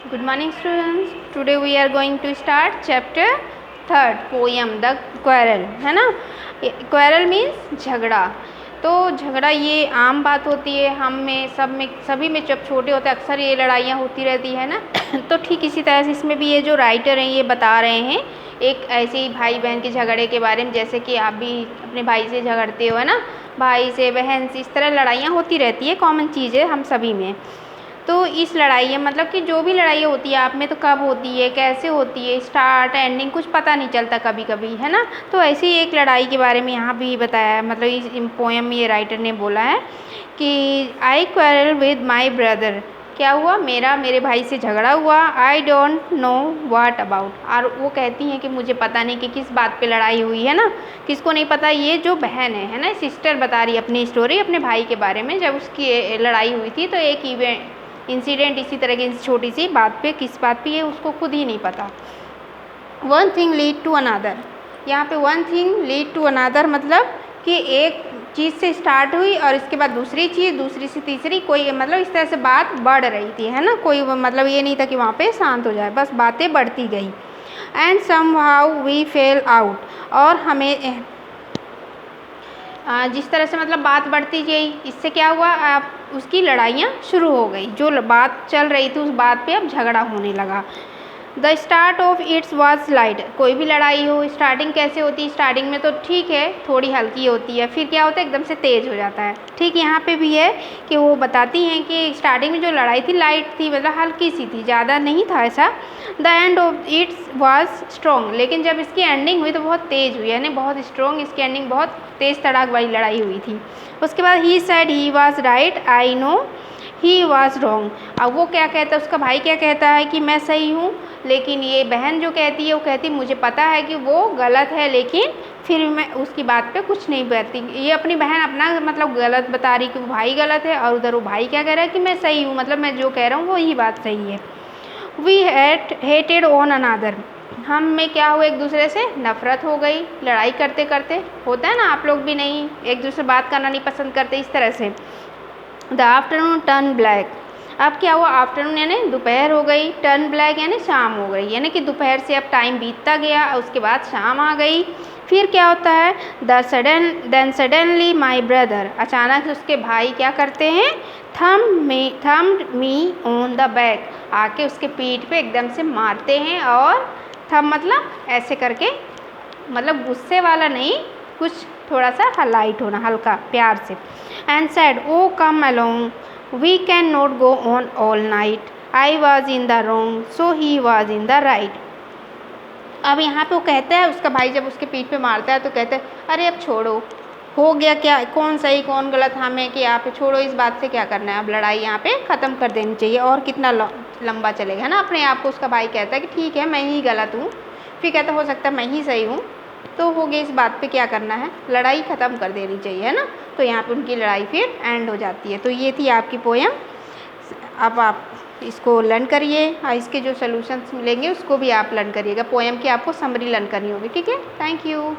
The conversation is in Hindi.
Good morning students. Today we are going to start chapter 3rd poem The Quarrel, है ना। Quarrel means झगड़ा। तो झगड़ा ये आम बात होती है, हम में सब में सभी में जब छोटे होते हैं अक्सर ये लड़ाइयाँ होती रहती है ना। तो ठीक इसी तरह से इसमें भी ये जो राइटर हैं ये बता रहे हैं एक ऐसे ही भाई बहन के झगड़े के बारे में, जैसे कि आप भी अपने भाई से झगड़ते हो, है ना, भाई से बहन से, इस तरह लड़ाइयाँ होती रहती है, कॉमन चीज़ है हम सभी में। तो इस लड़ाई मतलब कि जो भी लड़ाई होती है आप में, तो कब होती है, कैसे होती है, स्टार्ट एंडिंग कुछ पता नहीं चलता कभी कभी, है ना। तो ऐसे ही एक लड़ाई के बारे में यहाँ भी बताया है, मतलब इस पोएम में ये राइटर ने बोला है कि आई क्वेरल विद माई ब्रदर, क्या हुआ, मेरे भाई से झगड़ा हुआ। I don't know what about, और वो कहती हैं कि मुझे पता नहीं कि किस बात पे लड़ाई हुई, है ना। किसको नहीं पता, ये जो बहन है ना, सिस्टर बता रही है अपनी स्टोरी अपने भाई के बारे में, जब उसकी लड़ाई हुई थी। तो एक इंसिडेंट इसी तरह की छोटी सी बात पे, किस बात पे ये उसको खुद ही नहीं पता। One thing lead to another, यहाँ पे one thing lead to another मतलब कि एक चीज़ से स्टार्ट हुई और इसके बाद दूसरी चीज़, दूसरी से तीसरी, कोई मतलब इस तरह से बात बढ़ रही थी, है ना। कोई मतलब ये नहीं था कि वहाँ पे शांत हो जाए, बस बातें बढ़ती गई। And somehow we fell out, और हमें जिस तरह से मतलब बात बढ़ती गई, इससे क्या हुआ, आप उसकी लड़ाइयाँ शुरू हो गई, जो बात चल रही थी उस बात पे अब झगड़ा होने लगा। The start of its was light, कोई भी लड़ाई हो स्टार्टिंग कैसे होती है, स्टार्टिंग में तो ठीक है थोड़ी हल्की होती है, फिर क्या होता है एकदम से तेज़ हो जाता है। ठीक यहाँ पे भी है कि वो बताती हैं कि स्टार्टिंग में जो लड़ाई थी लाइट थी, मतलब हल्की सी थी, ज़्यादा नहीं था ऐसा। The end of its was strong, लेकिन जब इसकी एंडिंग हुई तो बहुत तेज़ हुई, यानी बहुत स्ट्रॉन्ग, इसकी एंडिंग बहुत तेज़ तड़ाक वाली लड़ाई हुई थी। उसके बाद he said he was right I know he was wrong, अब वो क्या कहता है, उसका भाई क्या कहता है कि मैं सही हूँ, लेकिन ये बहन जो कहती है वो कहती मुझे पता है कि वो गलत है, लेकिन फिर मैं उसकी बात पे कुछ नहीं कहती। ये अपनी बहन अपना मतलब गलत बता रही कि वो भाई गलत है, और उधर वो भाई क्या कह रहा है कि मैं सही हूँ, मतलब मैं जो कह रहा हूँ वो ही बात सही है। वी हेटेड ऑन अनादर, हम में क्या हुआ, एक दूसरे से नफरत हो गई लड़ाई करते करते, होता है ना, आप लोग भी नहीं एक दूसरे बात करना नहीं पसंद करते इस तरह से। द आफ्टरनून टर्न ब्लैक, अब क्या हुआ, आफ्टरनून यानी दोपहर हो गई, टर्न ब्लैक यानी शाम हो गई, यानी कि दोपहर से अब टाइम बीतता गया, उसके बाद शाम आ गई। फिर क्या होता है, देन सडनली माई ब्रदर, अचानक से उसके भाई क्या करते हैं, thumbed me on the back, आके उसके पीठ पे एकदम से मारते हैं, और थम मतलब ऐसे करके, मतलब गुस्से वाला नहीं, कुछ थोड़ा सा लाइट होना, हल्का प्यार से। And said oh come along we can not go on all night, I was in the wrong so he was in the right. अब यहाँ पे वो कहता है, उसका भाई जब उसके पीठ पे मारता है तो कहता है अरे अब छोड़ो, हो गया क्या, कौन सही कौन गलत, हमें कि यहाँ पे छोड़ो, इस बात से क्या करना है, अब लड़ाई यहाँ पे ख़त्म कर देनी चाहिए, और कितना लंबा चलेगा, है ना। अपने आप को उसका भाई कहता है कि ठीक है मैं ही गलत हूँ, फिर कहता हो सकता है मैं ही सही हूँ, तो हो गया, इस बात पे क्या करना है, लड़ाई ख़त्म कर देनी चाहिए, है ना। तो यहाँ पे उनकी लड़ाई फिर एंड हो जाती है। तो ये थी आपकी पोएम। अब आप इसको लर्न करिए, और इसके जो सोल्यूशंस मिलेंगे उसको भी आप लर्न करिएगा। पोएम की आपको समरी लर्न करनी होगी, ठीक है। Thank you.